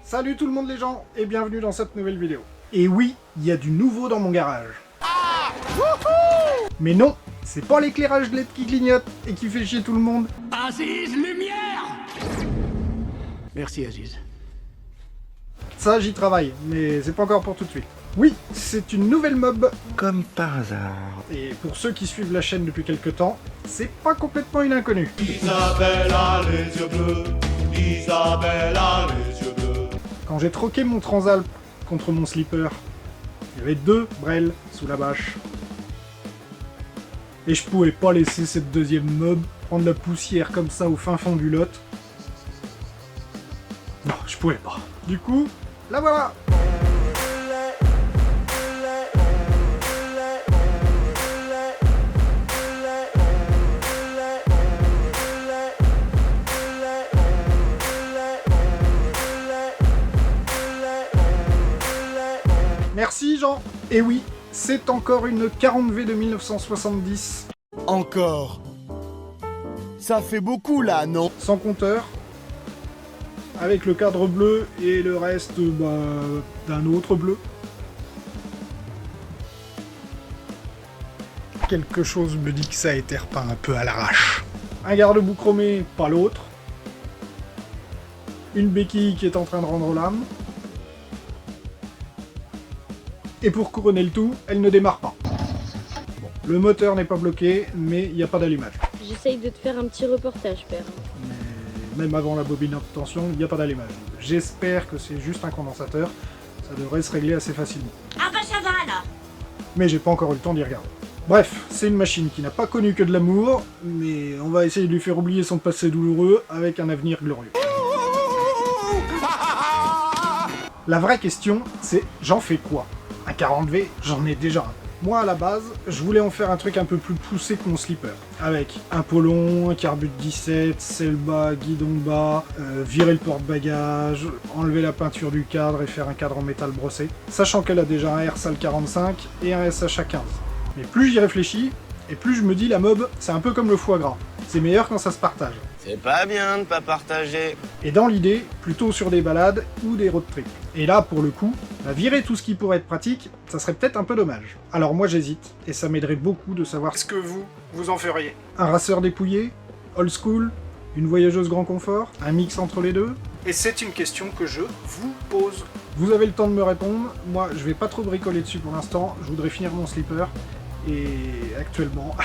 Salut tout le monde les gens, et bienvenue dans cette nouvelle vidéo. Et oui, il y a du nouveau dans mon garage. Mais non, c'est pas l'éclairage LED qui clignote et qui fait chier tout le monde. Aziz, lumière! Merci Aziz. Ça, j'y travaille, mais c'est pas encore pour tout de suite. Oui, c'est une nouvelle mob. Comme par hasard. Et pour ceux qui suivent la chaîne depuis quelques temps, c'est pas complètement une inconnue. Isabelle a les yeux bleus, Isabelle a les yeux bleus. Quand j'ai troqué mon Transalp contre mon slipper, il y avait 2 Brel sous la bâche. Et je pouvais pas laisser cette deuxième mob prendre la poussière comme ça au fin fond du lot. Non, je pouvais pas. Du coup, la voilà. Merci Jean. Et oui, c'est encore une 40V de 1970. Encore. Ça fait beaucoup là, non? Sans compteur. Avec le cadre bleu et le reste d'un autre bleu. Quelque chose me dit que ça a été repeint un peu à l'arrache. Un garde-boue chromé, pas l'autre. Une béquille qui est en train de rendre l'âme. Et pour couronner le tout, elle ne démarre pas. Bon, le moteur n'est pas bloqué, mais il n'y a pas d'allumage. J'essaye de te faire un petit reportage, père. Mais même avant la bobine haute tension, il n'y a pas d'allumage. J'espère que c'est juste un condensateur. Ça devrait se régler assez facilement. Ah bah ça va là. Mais j'ai pas encore eu le temps d'y regarder. Bref, c'est une machine qui n'a pas connu que de l'amour, mais on va essayer de lui faire oublier son passé douloureux avec un avenir glorieux. La vraie question, c'est j'en fais quoi? Un 40V, j'en ai déjà un. Moi, à la base, je voulais en faire un truc un peu plus poussé que mon slipper. Avec un polon, un carbut 17, selle bas, guidon bas, virer le porte-bagages, enlever la peinture du cadre et faire un cadre en métal brossé. Sachant qu'elle a déjà un RSAL 45 et un SHA 15. Mais plus j'y réfléchis, et plus je me dis la mob, c'est un peu comme le foie gras. C'est meilleur quand ça se partage. C'est pas bien de pas partager. Et dans l'idée, plutôt sur des balades ou des road trips. Et là, pour le coup, virer tout ce qui pourrait être pratique, ça serait peut-être un peu dommage. Alors moi j'hésite, et ça m'aiderait beaucoup de savoir ce que vous en feriez. Un raceur dépouillé, old school, une voyageuse grand confort, un mix entre les deux. Et c'est une question que je vous pose. Vous avez le temps de me répondre, moi je vais pas trop bricoler dessus pour l'instant, je voudrais finir mon slipper, et actuellement,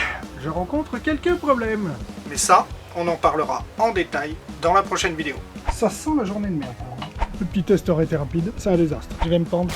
je rencontre quelques problèmes. Mais ça, on en parlera en détail dans la prochaine vidéo. Ça sent la journée de merde. Le petit test aurait été rapide, c'est un désastre. Je vais me pendre.